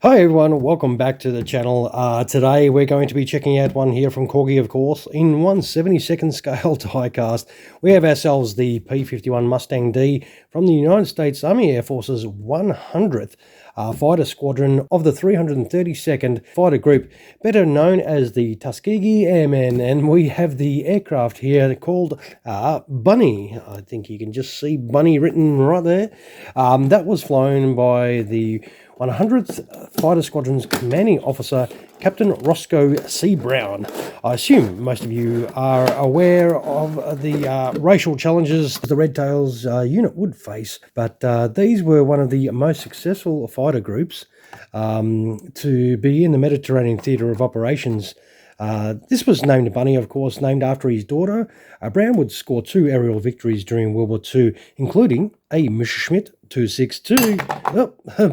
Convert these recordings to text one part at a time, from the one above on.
Hi everyone, welcome back to the channel. Today we're going to be checking out one here from Corgi, of course, in 1/72nd scale diecast. We have ourselves the P-51 Mustang D from the United States Army Air Force's 100th fighter squadron of the 332nd Fighter Group, better known as the Tuskegee Airmen. And we have the aircraft here called Bunnie. I think you can just see Bunnie written right there. That was flown by the 100th Fighter Squadron's commanding officer, Captain Roscoe Brown. I assume most of you are aware of the racial challenges the Red Tails unit would face, but these were one of the most successful fighter groups to be in the Mediterranean theatre of operations. This was named Bunnie, of course, named after his daughter. Brown would score 2 aerial victories during World War II, including a Messerschmitt 262,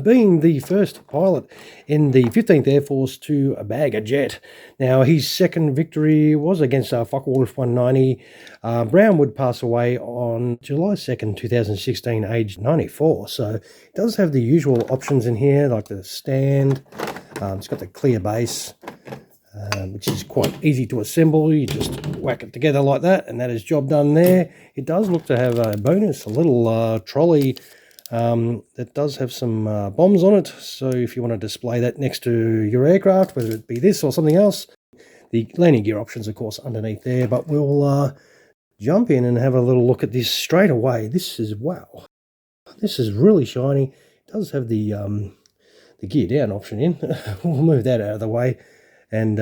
being the first pilot in the 15th Air Force to bag a jet. Now, his second victory was against Focke-Wulf 190. Brown would pass away on July 2nd, 2016, aged 94. So it does have the usual options in here, like the stand. It's got the clear base, which is quite easy to assemble. You just whack it together like that, and that is job done there. It does look to have a bonus, a little trolley that does have some bombs on it. So if you want to display that next to your aircraft, whether it be this or something else, the landing gear options, of course, underneath there. But we'll jump in and have a little look at this straight away. This is, wow, this is really shiny. It does have the gear down option in. We'll move that out of the way and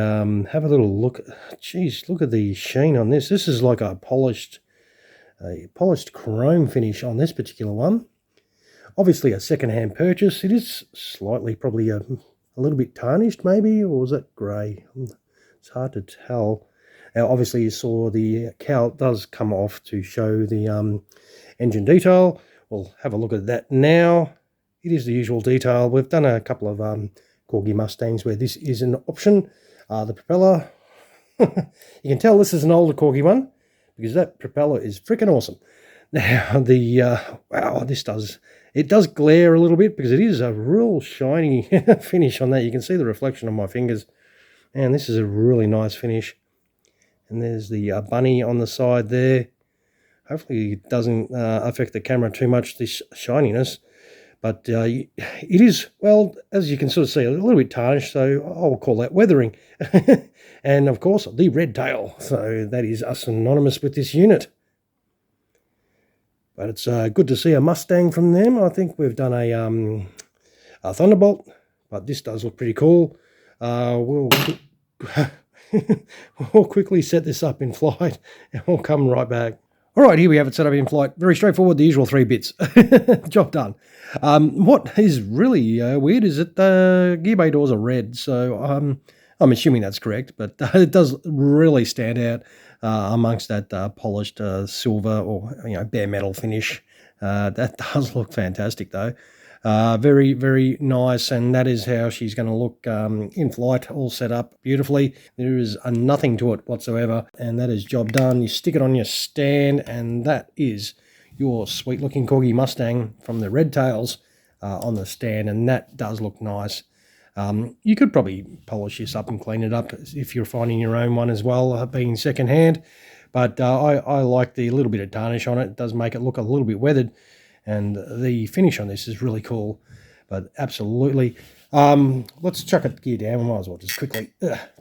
have a little look. Geez, look at the sheen on this. This is like a polished chrome finish on this particular one. Obviously a second-hand purchase. It is slightly, probably a little bit tarnished maybe, or is that grey? It's hard to tell. Now obviously you saw the cowl does come off to show the engine detail. We'll have a look at that now. It is the usual detail. We've done a couple of Corgi Mustangs where this is an option. The propeller, you can tell this is an older Corgi one because that propeller is freaking awesome. Now the wow, it does glare a little bit because it is a real shiny finish on that. You can see the reflection on my fingers, and this is a really nice finish. And there's the Bunnie on the side there. Hopefully it doesn't affect the camera too much, this shininess. But it is, well, as you can sort of see, a little bit tarnished, so I'll call that weathering. And, of course, the red tail. So that is synonymous with this unit. But it's good to see a Mustang from them. I think we've done a Thunderbolt, but this does look pretty cool. We'll quickly set this up in flight, and we'll come right back. All right, here we have it set up in flight. Very straightforward, the usual 3 bits. Job done. What is really weird is that the gear bay doors are red, so I'm assuming that's correct, but it does really stand out amongst that polished silver or bare metal finish. That does look fantastic, though. Very, very nice, and that is how she's going to look in flight, all set up beautifully. There is nothing to it whatsoever, and that is job done. You stick it on your stand, and that is your sweet-looking Corgi Mustang from the Red Tails on the stand, and that does look nice. You could probably polish this up and clean it up if you're finding your own one as well, being second-hand, but I like the little bit of tarnish on it. It does make it look a little bit weathered. And the finish on this is really cool, but absolutely. Let's chuck it gear down. We might as well just quickly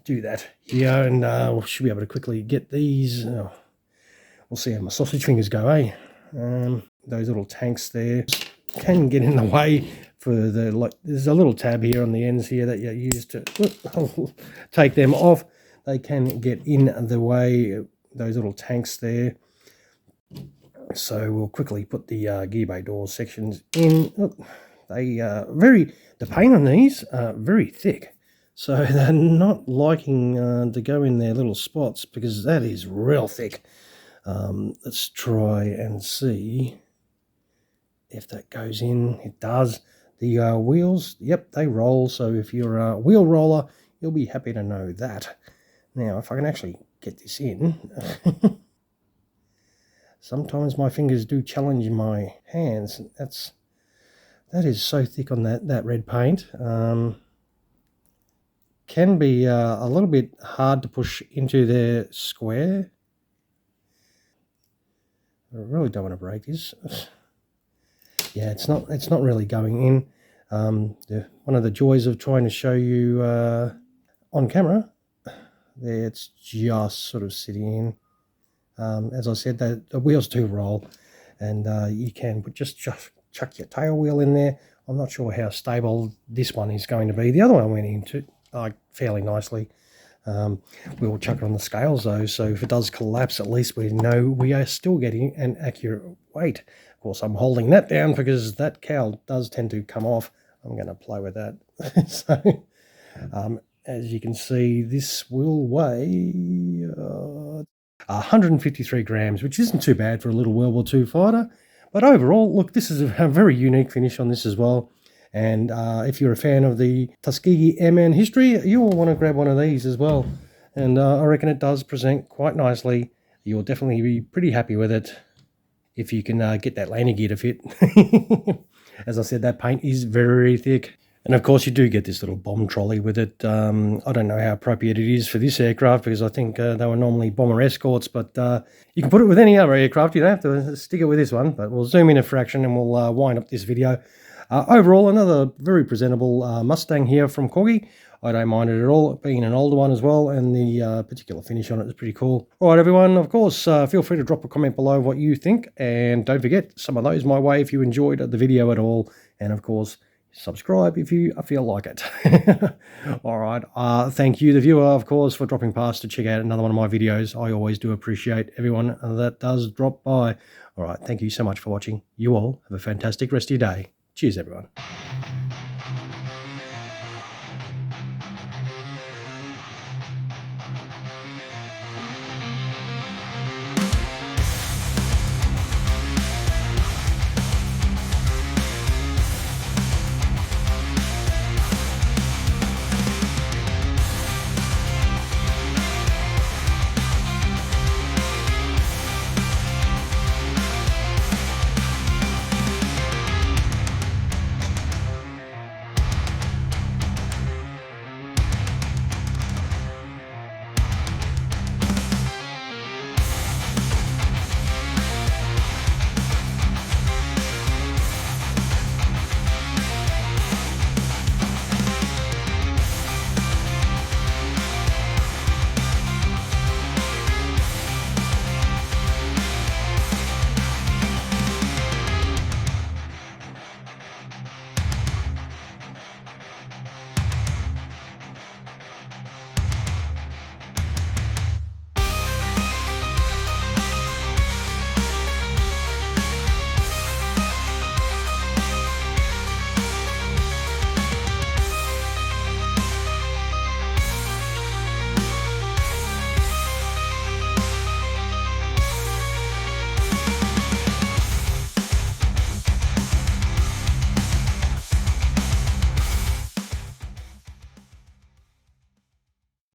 do that here, and we should be able to quickly get these. We'll see how my sausage fingers go, eh? Those little tanks there can get in the way for the, there's a little tab here on the ends here that you use to take them off. They can get in the way, those little tanks there. So we'll quickly put the gear bay door sections in. The paint on these are very thick, so they're not liking to go in their little spots because that is real thick. Let's try and see if that goes in. It does. The wheels, yep, they roll, so if you're a wheel roller, you'll be happy to know that. Now, if I can actually get this in... Sometimes my fingers do challenge my hands. That is so thick on that red paint. can be a little bit hard to push into their square. I really don't want to break this. Yeah, it's not really going in. One of the joys of trying to show you on camera, there it's just sort of sitting in. As I said, the wheels do roll, and you can just chuck your tail wheel in there. I'm not sure how stable this one is going to be. The other one went into fairly nicely. We'll chuck it on the scales though, so if it does collapse, at least we know we are still getting an accurate weight. Of course, I'm holding that down because that cowl does tend to come off. I'm going to play with that. So, as you can see, this will weigh 153 grams, which isn't too bad for a little World War II fighter. But overall, look, this is a very unique finish on this as well. And if you're a fan of the Tuskegee Airmen history, you will want to grab one of these as well. And I reckon it does present quite nicely. You'll definitely be pretty happy with it if you can get that landing gear to fit. As I said, that paint is very thick. And of course, you do get this little bomb trolley with it. I don't know how appropriate it is for this aircraft because I think they were normally bomber escorts, but you can put it with any other aircraft. You don't have to stick it with this one, but we'll zoom in a fraction and we'll wind up this video. Overall, another very presentable Mustang here from Corgi. I don't mind it at all, being an older one as well, and the particular finish on it is pretty cool. All right, everyone, of course, feel free to drop a comment below what you think, and don't forget, some of those my way if you enjoyed the video at all, and of course, subscribe if you feel like it. All right, thank you, the viewer, of course, for dropping past to check out another one of my videos. I always do appreciate everyone that does drop by. All right, thank you so much for watching. You all have a fantastic rest of your day. Cheers, everyone.